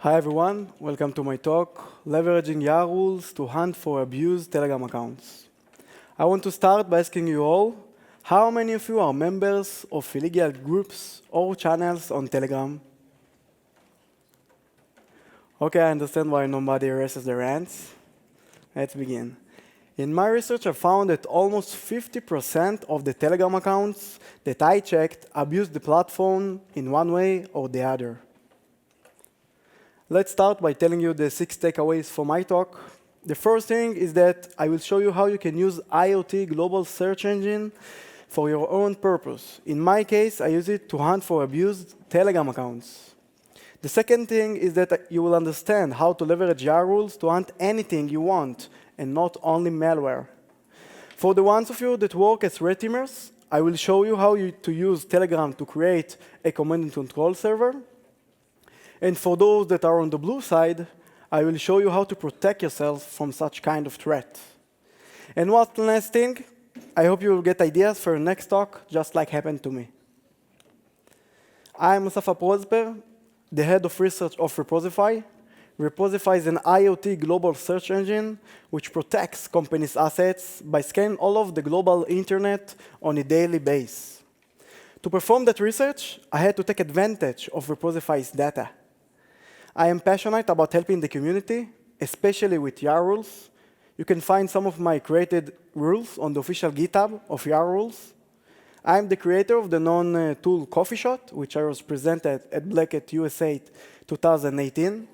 Hi everyone, welcome to my talk, Leveraging Yara Rules to Hunt for Abused Telegram Accounts. I want to start by asking you all, how many of you are members of illegal groups or channels on Telegram? Okay, I understand why nobody raises their hands. Let's begin. In my research, I found that almost 50% of the Telegram accounts that I checked abused the platform in one way or the other. Let's start by telling you the 6 takeaways for my talk. The first thing is that I will show you how you can use IoT global search engine for your own purpose. In my case, I use it to hunt for abused Telegram accounts. The second thing is that you will understand how to leverage Yara rules to hunt anything you want, and not only malware. For the ones of you that work as red teamers, I will show you how to use Telegram to create a command and control server. And for those that are on the blue side, I will show you how to protect yourself from such kind of threat. And one last thing, I hope you will get ideas for your next talk, just like happened to me. I'm Asaf, the head of research of Aprozper. Aprozper is an IoT global search engine which protects companies' assets by scanning all of the global internet on a daily basis. To perform that research, I had to take advantage of Aprozper's data. I am passionate about helping the community, especially with Yara rules. You can find some of my created rules on the official GitHub of Yara rules. I'm the creator of the known tool Coffee Shot, which I was presented at Black at USA 2018.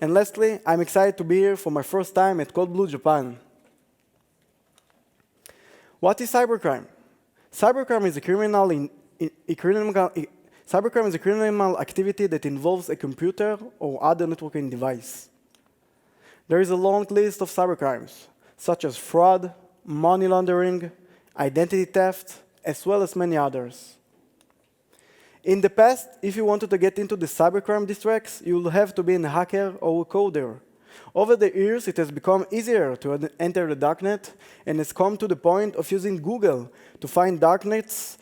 And lastly, I'm excited to be here for my first time at Cold Blue Japan. What is cybercrime? Cybercrime is a criminal activity that involves a computer or other networking device. There is a long list of cybercrimes, such as fraud, money laundering, identity theft, as well as many others. In the past, if you wanted to get into the cybercrime districts, you will have to be a hacker or a coder. Over the years, it has become easier to enter the darknet and has come to the point of using Google to find darknet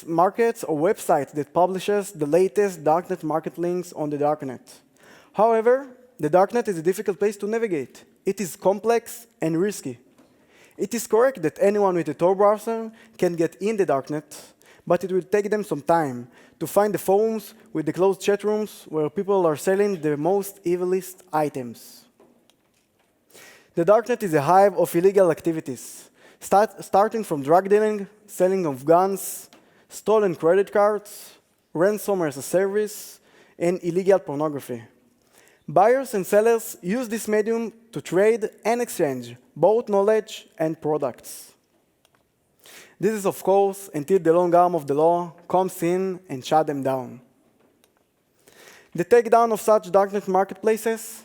markets or websites that publishes the latest darknet market links on the darknet. However, the darknet is a difficult place to navigate. It is complex and risky. It is correct that anyone with a Tor browser can get in the darknet, but it will take them some time to find the forums with the closed chat rooms where people are selling the most evilest items. The darknet is a hive of illegal activities, starting from drug dealing, selling of guns, stolen credit cards, ransomware as a service, and illegal pornography. Buyers and sellers use this medium to trade and exchange both knowledge and products. This is, of course, until the long arm of the law comes in and shuts them down. The takedown of such darknet marketplaces,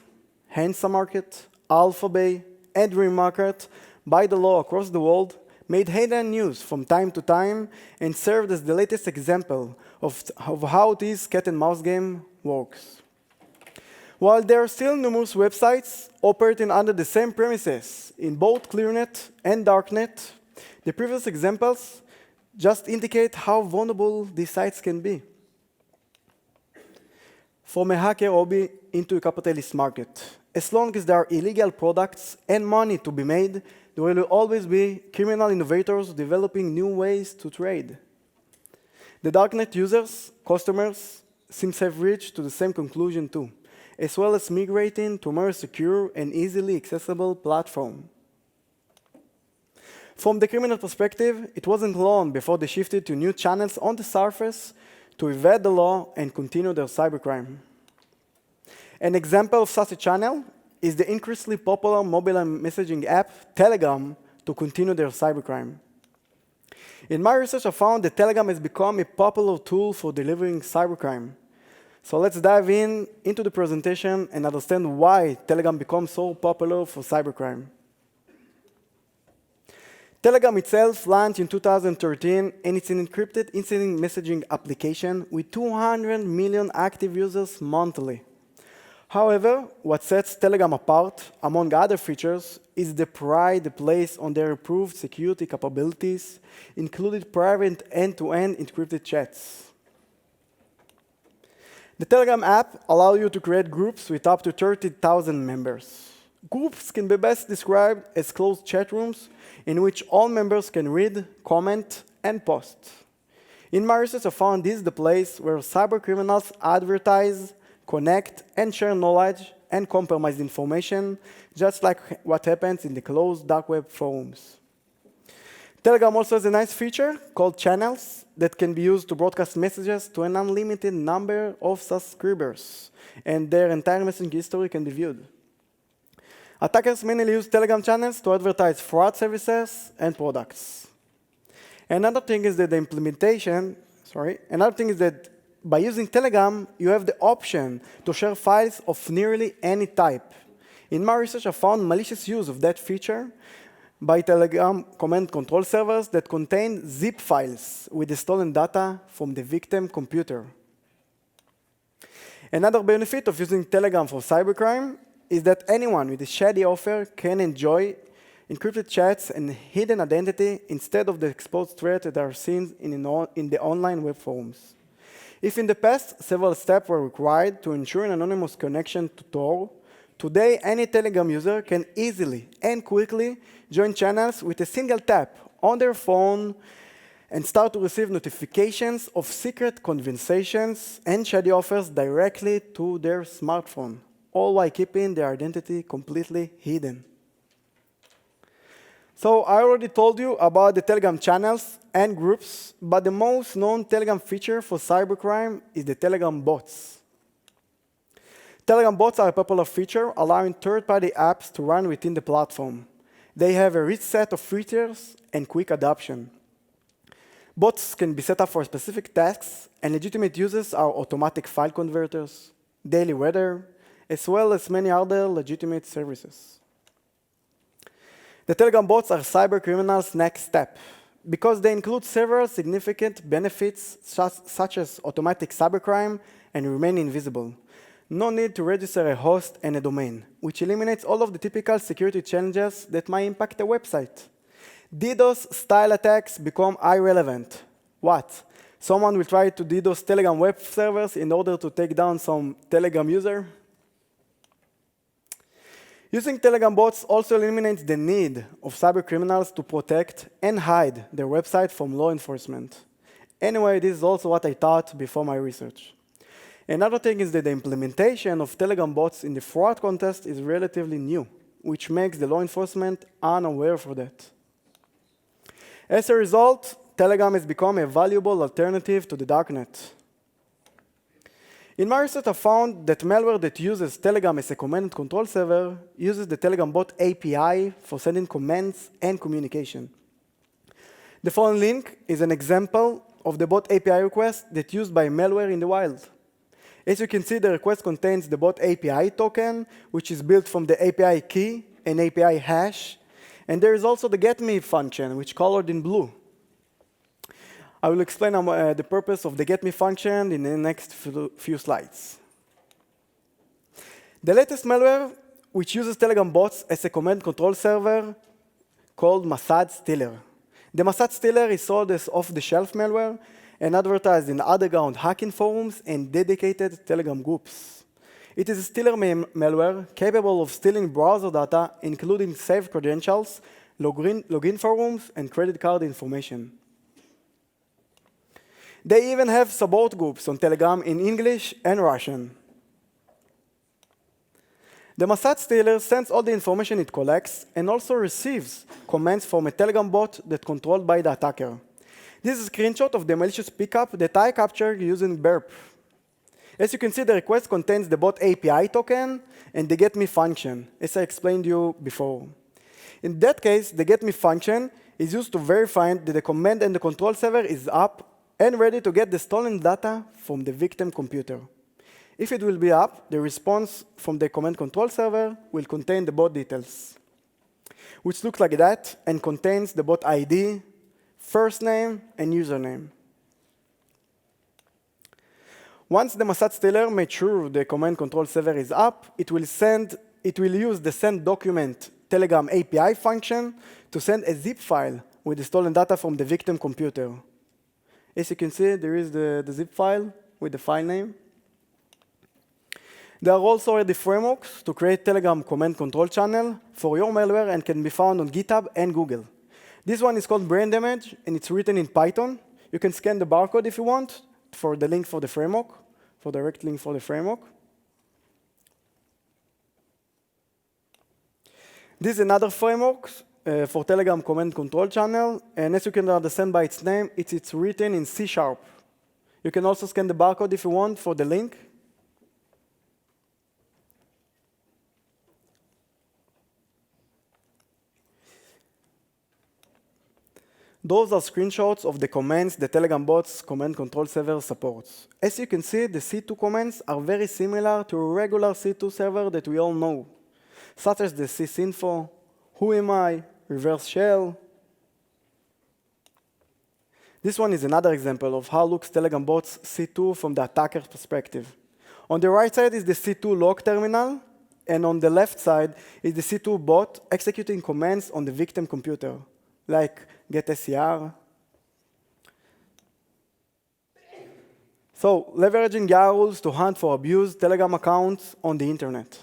Hansa Market, Alphabay, and Dream Market, by the law across the world, made headline news from time to time and served as the latest example of how this cat-and-mouse game works. While there are still numerous websites operating under the same premises in both ClearNet and Darknet, the previous examples just indicate how vulnerable these sites can be. From a hacker hobby into a capitalist market, as long as there are illegal products and money to be made, there will always be criminal innovators developing new ways to trade. The darknet users, customers, seem to have reached to the same conclusion too, as well as migrating to a more secure and easily accessible platform. From the criminal perspective, it wasn't long before they shifted to new channels on the surface to evade the law and continue their cybercrime. An example of such a channel is the increasingly popular mobile messaging app Telegram to continue their cybercrime. In my research, I found that Telegram has become a popular tool for delivering cybercrime. So let's dive into the presentation and understand why Telegram becomes so popular for cybercrime. Telegram itself launched in 2013, and it's an encrypted instant messaging application with 200 million active users monthly. However, what sets Telegram apart, among other features, is the pride placed on their improved security capabilities, including private end-to-end encrypted chats. The Telegram app allows you to create groups with up to 30,000 members. Groups can be best described as closed chat rooms in which all members can read, comment, and post. In my research, I found this is the place where cybercriminals advertise, connect, and share knowledge and compromise information, just like what happens in the closed dark web forums. Telegram also has a nice feature called channels that can be used to broadcast messages to an unlimited number of subscribers, and their entire messaging history can be viewed. Attackers mainly use Telegram channels to advertise fraud services and products. Another thing is that by using Telegram, you have the option to share files of nearly any type. In my research, I found malicious use of that feature by Telegram command control servers that contain zip files with the stolen data from the victim computer. Another benefit of using Telegram for cybercrime is that anyone with a shady offer can enjoy encrypted chats and hidden identity instead of the exposed threat that are seen in the online web forums. If in the past several steps were required to ensure an anonymous connection to Tor, today any Telegram user can easily and quickly join channels with a single tap on their phone and start to receive notifications of secret conversations and shady offers directly to their smartphone, all while keeping their identity completely hidden. So I already told you about the Telegram channels and groups, but the most known Telegram feature for cybercrime is the Telegram bots. Telegram bots are a popular feature allowing third-party apps to run within the platform. They have a rich set of features and quick adoption. Bots can be set up for specific tasks, and legitimate uses are automatic file converters, daily weather, as well as many other legitimate services. The Telegram bots are cybercriminals' next step because they include several significant benefits such as automatic cybercrime and remain invisible. No need to register a host and a domain, which eliminates all of the typical security challenges that might impact a website. DDoS-style attacks become irrelevant. What? Someone will try to DDoS Telegram web servers in order to take down some Telegram user? Using Telegram bots also eliminates the need of cybercriminals to protect and hide their website from law enforcement. Anyway, this is also what I thought before my research. Another thing is that the implementation of Telegram bots in the fraud context is relatively new, which makes the law enforcement unaware for that. As a result, Telegram has become a valuable alternative to the darknet. In my research, I found that malware that uses Telegram as a command and control server uses the Telegram bot API for sending commands and communication. The following link is an example of the bot API request that's used by malware in the wild. As you can see, the request contains the bot API token, which is built from the API key and API hash, and there is also the getMe function, which is colored in blue. I will explain the purpose of the getMe function in the next few slides. The latest malware, which uses Telegram bots as a command control server, called Mossad Stealer. The Mossad Stealer is sold as off-the-shelf malware and advertised in underground hacking forums and dedicated Telegram groups. It is a stealer malware capable of stealing browser data, including saved credentials, login forums, and credit card information. They even have support groups on Telegram in English and Russian. The Mossad Stealer sends all the information it collects and also receives commands from a Telegram bot that's controlled by the attacker. This is a screenshot of the malicious pickup that I captured using Burp. As you can see, the request contains the bot API token and the getMe function, as I explained to you before. In that case, the getMe function is used to verify that the command and the control server is up and ready to get the stolen data from the victim computer. If it will be up, the response from the command control server will contain the bot details, which looks like that and contains the bot ID, first name, and username. Once the Mossad Stealer makes sure the command control server is up, it will use the send document Telegram API function to send a zip file with the stolen data from the victim computer. As you can see, there is the zip file with the file name. There are also already frameworks to create Telegram command control channel for your malware and can be found on GitHub and Google. This one is called Brain Damage, and it's written in Python. You can scan the barcode if you want for the link for the framework, for direct link for the framework. This is another framework for Telegram command control channel, and as you can understand by its name, it's written in C#. You can also scan the barcode if you want for the link. Those are screenshots of the commands the Telegram Bots command control server supports. As you can see, the C2 commands are very similar to a regular C2 server that we all know, such as the sysinfo, who am I, reverse shell. This one is another example of how looks Telegram Bots C2 from the attacker's perspective. On the right side is the C2 log terminal, and on the left side is the C2 bot executing commands on the victim computer, like get SCR. So, leveraging Yara rules to hunt for abused Telegram accounts on the internet.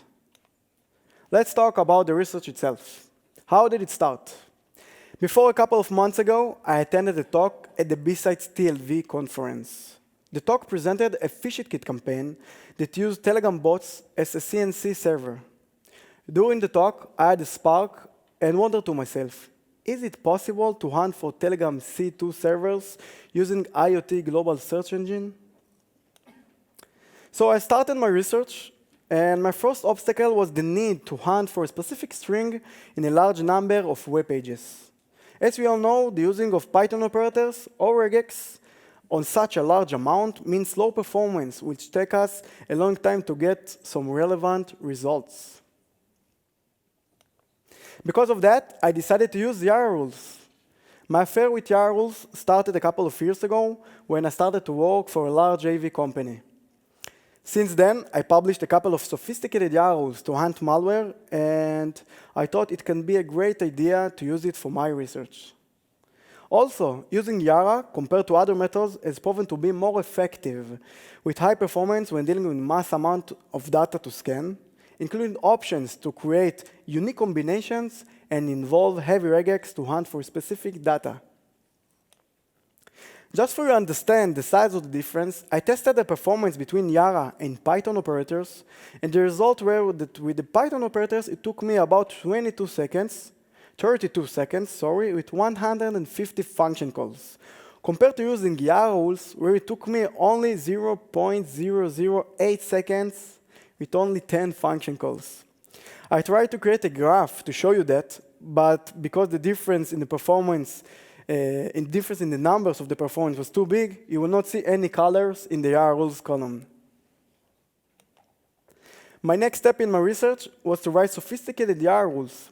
Let's talk about the research itself. How did it start? Before a couple of months ago, I attended a talk at the B-Sites TLV conference. The talk presented a PhishItKit campaign that used Telegram bots as a CNC server. During the talk, I had a spark and wondered to myself, is it possible to hunt for Telegram C2 servers using IoT global search engine? So I started my research, and my first obstacle was the need to hunt for a specific string in a large number of web pages. As we all know, the using of Python operators or regex on such a large amount means slow performance, which takes us a long time to get some relevant results. Because of that, I decided to use Yara rules. My affair with Yara rules started a couple of years ago when I started to work for a large AV company. Since then, I published a couple of sophisticated Yara rules to hunt malware, and I thought it can be a great idea to use it for my research. Also, using Yara compared to other methods has proven to be more effective with high performance when dealing with mass amount of data to scan, including options to create unique combinations and involve heavy regex to hunt for specific data. Just for you to understand the size of the difference, I tested the performance between Yara and Python operators, and the result were that with the Python operators, it took me about 32 seconds, with 150 function calls, compared to using Yara rules, where it took me only 0.008 seconds with only 10 function calls. I tried to create a graph to show you that, but because the difference in the performance, difference in the numbers of the performance was too big, you will not see any colors in the Yara rules column. My next step in my research was to write sophisticated Yara rules,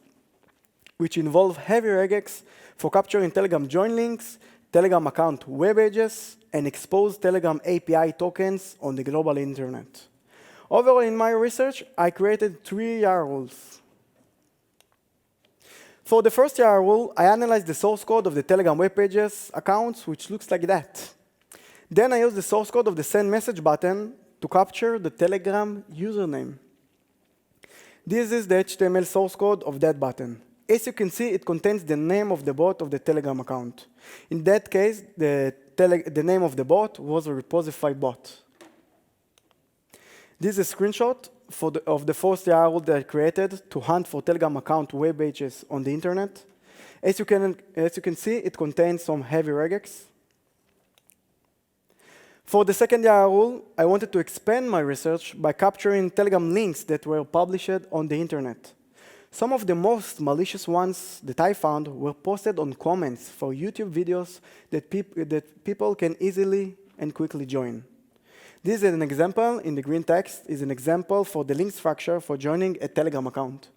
which involve heavy regex for capturing Telegram join links, Telegram account web pages, and expose Telegram API tokens on the global internet. Overall, in my research, I created 3 Yara rules. For the first Yara rule, I analyzed the source code of the Telegram web pages accounts, which looks like that. Then I used the source code of the send message button to capture the Telegram username. This is the HTML source code of that button. As you can see, it contains the name of the bot of the Telegram account. In that case, the name of the bot was a Aprozper bot. This is a screenshot of the first Yara rule that I created to hunt for Telegram account web pages on the internet. As you can see, it contains some heavy regex. For the second Yara rule, I wanted to expand my research by capturing Telegram links that were published on the internet. Some of the most malicious ones that I found were posted on comments for YouTube videos that people can easily and quickly join. This is an example, in the green text, is an example for the link structure for joining a Telegram account.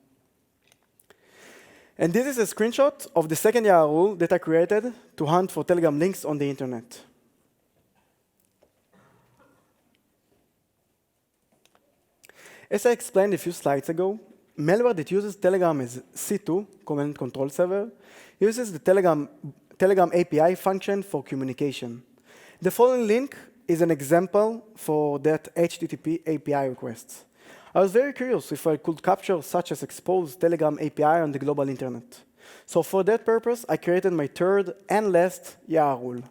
And this is a screenshot of the second Yara rule that I created to hunt for Telegram links on the internet. As I explained a few slides ago, malware that uses Telegram as C2, command control server, uses the Telegram API function for communication. The following link is an example for that HTTP API request. I was very curious if I could capture such as exposed Telegram API on the global internet. So for that purpose, I created my third and last Yara rule.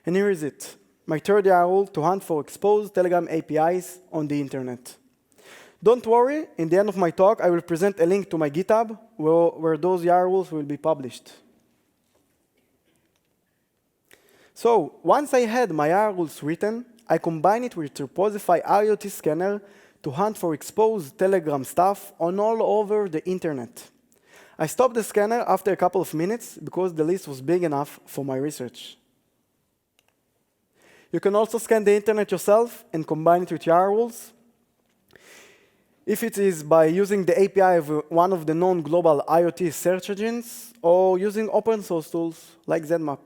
And here is it, my third Yara rule to hunt for exposed Telegram APIs on the internet. Don't worry, in the end of my talk, I will present a link to my GitHub where those Yara rules will be published. So once I had my Yara rules written, I combined it with Aprozper IoT scanner to hunt for exposed Telegram stuff on all over the internet. I stopped the scanner after a couple of minutes because the list was big enough for my research. You can also scan the internet yourself and combine it with Yara rules. If it is by using the API of one of the known global IoT search engines or using open source tools like Zmap.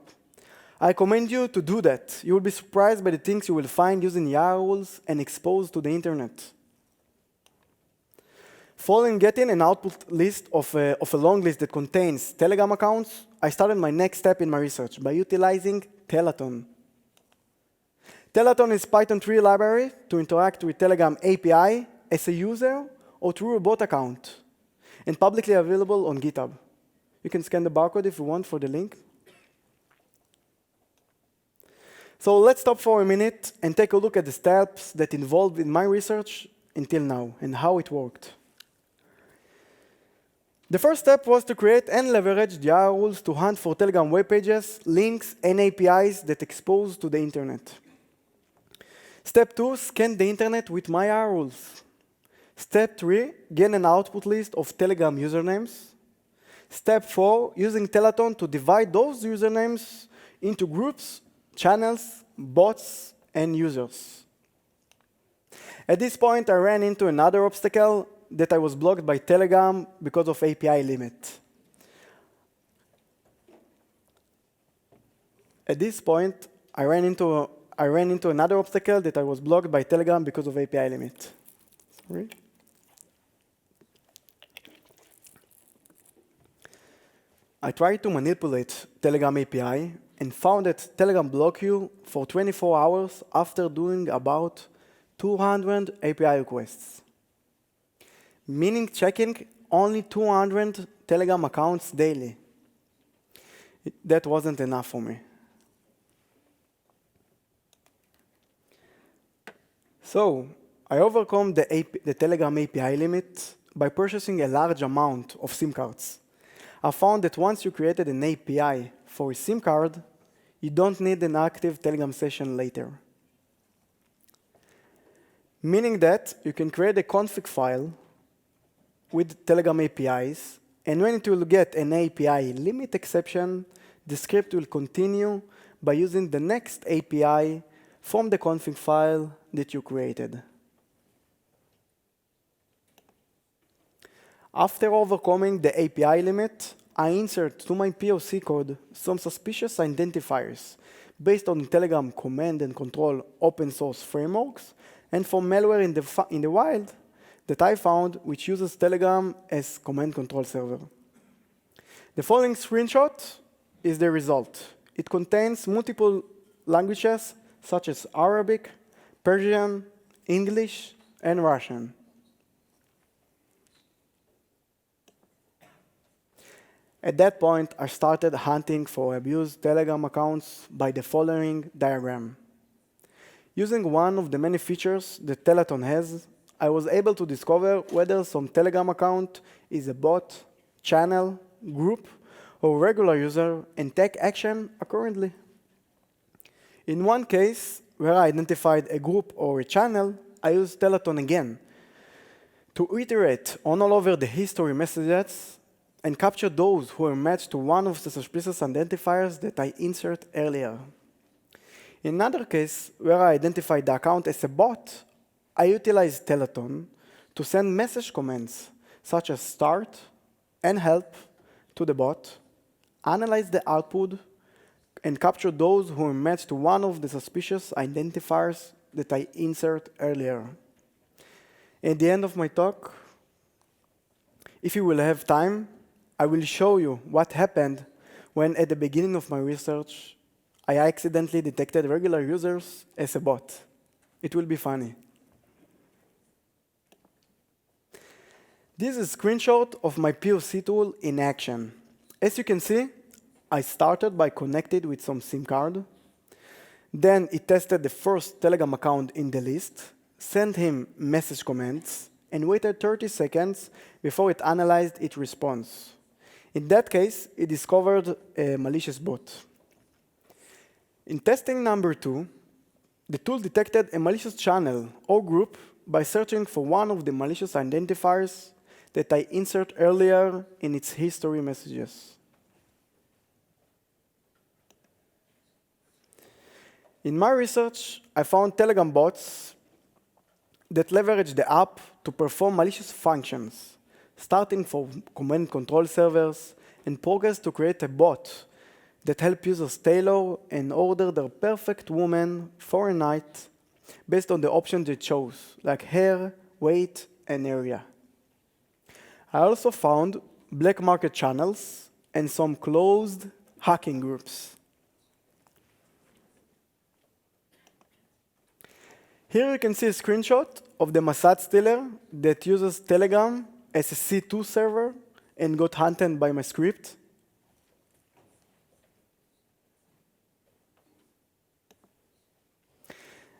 I commend you to do that. You will be surprised by the things you will find using Yara rules and exposed to the internet. Following getting an output list of a long list that contains Telegram accounts, I started my next step in my research by utilizing Telethon. Telethon is a Python 3 library to interact with Telegram API as a user or through a bot account, and publicly available on GitHub. You can scan the barcode if you want for the link. So let's stop for a minute and take a look at the steps that involved in my research until now and how it worked. The first step was to create and leverage the Yara rules to hunt for Telegram web pages, links, and APIs that expose to the internet. Step 2, scan the internet with my Yara rules. Step 3, gain an output list of Telegram usernames. Step 4, using Telethon to divide those usernames into groups, channels, bots, and users. At this point, I ran into another obstacle that I was blocked by Telegram because of API limit. At this point, I ran into another obstacle that I was blocked by Telegram because of API limit. Sorry. I tried to manipulate Telegram API and found that Telegram blocked you for 24 hours after doing about 200 API requests, meaning checking only 200 Telegram accounts daily. That wasn't enough for me. So I overcome the Telegram API limit by purchasing a large amount of SIM cards. I found that once you created an API for a SIM card, you don't need an active Telegram session later. Meaning that you can create a config file with Telegram APIs, and when it will get an API limit exception, the script will continue by using the next API from the config file that you created. After overcoming the API limit, I insert to my POC code some suspicious identifiers based on Telegram command and control open source frameworks and for malware in the wild that I found which uses Telegram as command control server. The following screenshot is the result. It contains multiple languages such as Arabic, Persian, English, and Russian. At that point, I started hunting for abused Telegram accounts by the following diagram. Using one of the many features that Telethon has, I was able to discover whether some Telegram account is a bot, channel, group, or regular user and take action accordingly. In one case, where I identified a group or a channel, I used Telethon again to iterate on all over the history messages and capture those who are matched to one of the suspicious identifiers that I insert earlier. In another case, where I identified the account as a bot, I utilized Telethon to send message commands such as start and help to the bot, analyze the output, and capture those who are matched to one of the suspicious identifiers that I insert earlier. At the end of my talk, if you will have time, I will show you what happened when at the beginning of my research, I accidentally detected regular users as a bot. It will be funny. This is a screenshot of my POC tool in action. As you can see, I started by connected with some SIM card. Then it tested the first Telegram account in the list, sent him message commands, and waited 30 seconds before it analyzed its response. In that case, it discovered a malicious bot. In testing number 2, the tool detected a malicious channel or group by searching for one of the malicious identifiers that I insert earlier in its history messages. In my research, I found Telecom Bots that leverage the app to perform malicious functions, starting from command control servers and progress to create a bot that help users tailor and order their perfect woman for a night based on the options they chose, like hair, weight, and area. I also found black market channels and some closed hacking groups. Here you can see a screenshot of the Mossad Stealer that uses Telegram as a C2 server and got hunted by my script.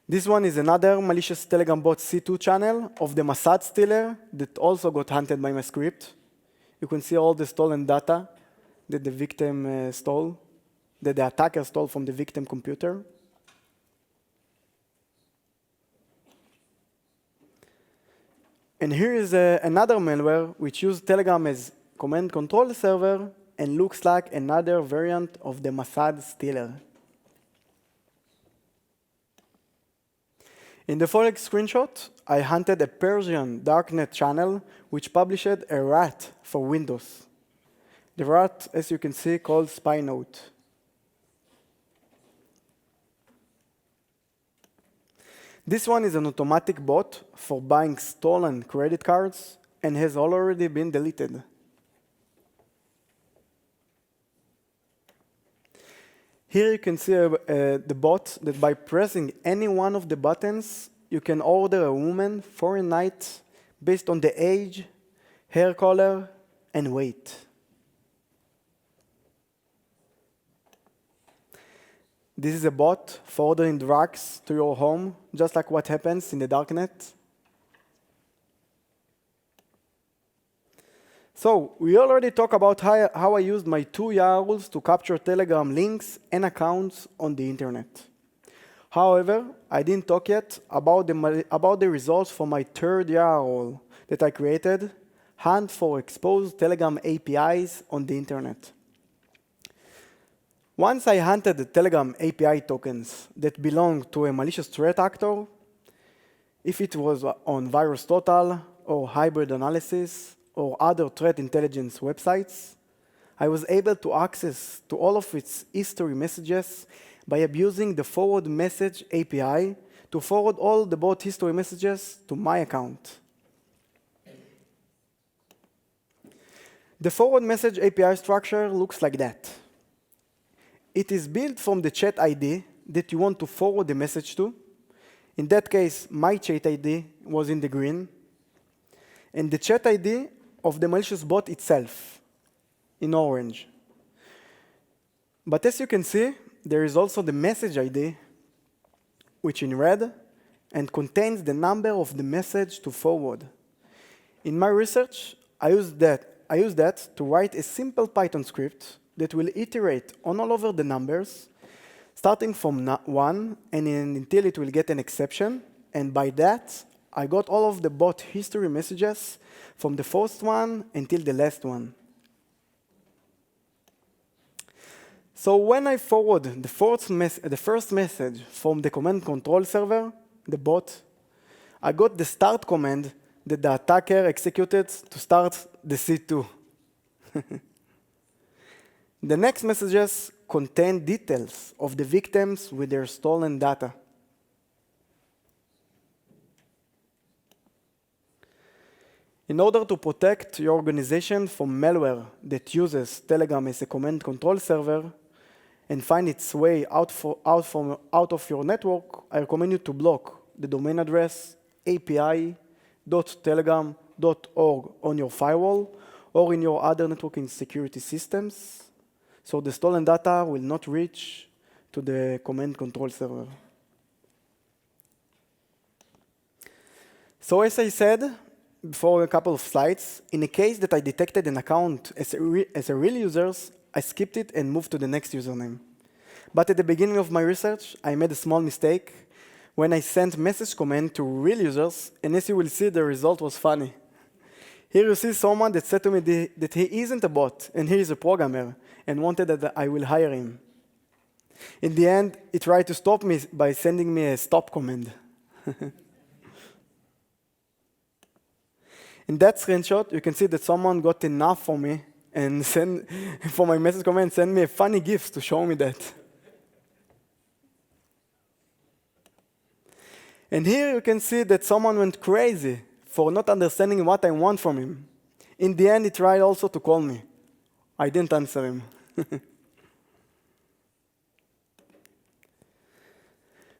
This one is another malicious Telegram bot C2 channel of the Mossad Stealer that also got hunted by my script. You can see all the stolen data that the victim stole, that the attacker stole from the victim computer. And here is another malware which uses Telegram as command control server and looks like another variant of the Mossad Stealer. In the following screenshot, I hunted a Persian darknet channel which published a rat for Windows. The rat, as you can see, called spy note. This one is an automatic bot for buying stolen credit cards and has already been deleted. Here you can see the bot that by pressing any one of the buttons, you can order a woman for a night based on the age, hair color, and weight. This is a bot for ordering drugs to your home, just like what happens in the darknet. So we already talked about how I used my 2 Yara rules to capture Telegram links and accounts on the internet. However, I didn't talk yet about the results for my 3rd Yara rule that I created, hunt for exposed Telegram APIs on the internet. Once I hunted the Telegram API tokens that belong to a malicious threat actor, if it was on VirusTotal or Hybrid Analysis, or other threat intelligence websites, I was able to access to all of its history messages by abusing the forward message API to forward all the bot history messages to my account. The forward message API structure looks like that. It is built from the chat ID that you want to forward the message to. In that case, my chat ID was in the green, and the chat ID of the malicious bot itself in orange. But as you can see, there is also the message ID, which in red, and contains the number of the message to forward. In my research, I used that to write a simple Python script that will iterate on all over the numbers, starting from 1 and until it will get an exception. And by that, I got all of the bot history messages from the first one until the last one. So when I forward the first message from the command control server, the bot, I got the start command that the attacker executed to start the C2. The next messages contain details of the victims with their stolen data. In order to protect your organization from malware that uses Telegram as a command control server and find its way out of your network, I recommend you to block the domain address api.telegram.com. telecom.org on your firewall or in your other networking security systems, so the stolen data will not reach to the command control server. So as I said before a couple of slides, in a case that I detected an account as a real user, I skipped it and moved to the next username. But at the beginning of my research, I made a small mistake when I sent message command to real users, and as you will see, the result was funny. Here you see someone that said to me that he isn't a bot, and he is a programmer, and wanted that I will hire him. In the end, he tried to stop me by sending me a stop command. In that screenshot, you can see that someone got enough for me and for my message command, send me a funny gift to show me that. And here you can see that someone went crazy for not understanding what I want from him. In the end, he tried also to call me. I didn't answer him.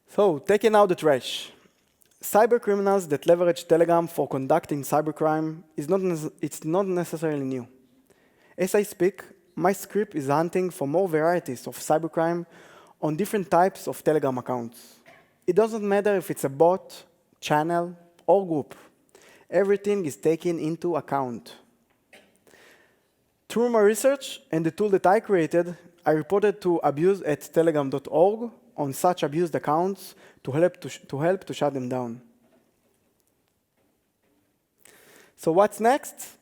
So, taking out the trash. Cybercriminals that leverage Telegram for conducting cybercrime it's not necessarily new. As I speak, my script is hunting for more varieties of cybercrime on different types of Telegram accounts. It doesn't matter if it's a bot, channel, or group. Everything is taken into account. Through my research and the tool that I created, I reported to abuse@telegram.org on such abused accounts to help to shut them down. So what's next?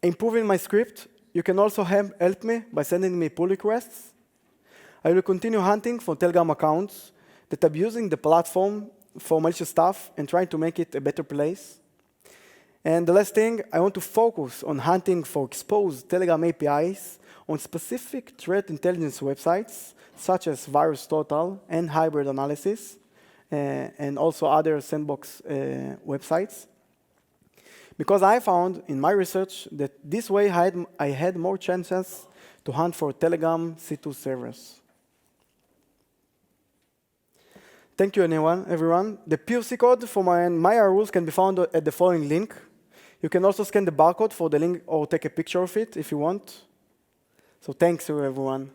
Improving my script. You can also help me by sending me pull requests. I will continue hunting for Telegram accounts that are using the platform for malicious stuff and trying to make it a better place. And the last thing, I want to focus on hunting for exposed Telegram APIs on specific threat intelligence websites, such as VirusTotal and Hybrid Analysis, and also other sandbox websites. Because I found in my research that this way I had more chances to hunt for Telegram C2 servers. Thank you, everyone. The POC code for my rules can be found at the following link. You can also scan the barcode for the link or take a picture of it if you want. So thanks to everyone.